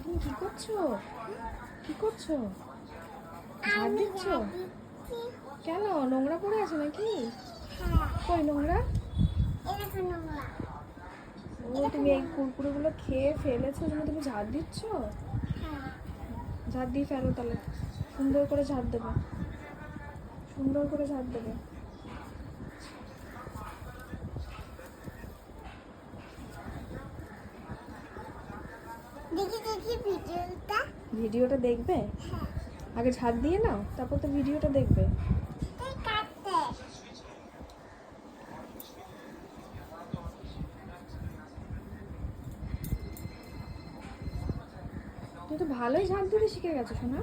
তুমি কি করছো? কি করছো? ঝাড় দিচ্ছ? কেন, নোংরা পড়ে আছে নাকি? কই নোংরা? ও তুমি এই কুরকুরেগুলো খেয়ে ফেলেছো, জন্য তুমি ঝাড় দিচ্ছ? ঝাড় দিয়ে ফেলো তাহলে, সুন্দর করে ঝাড় দেবে, সুন্দর করে ঝাড় দেবে। ভিডিওটা দেখবে? আগে ঝাড় দিয়ে নাও, তারপর তো ভিডিওটা দেখবে। তুমি তো ভালোই ঝাড় দিতে শিখে গেছো সোনা।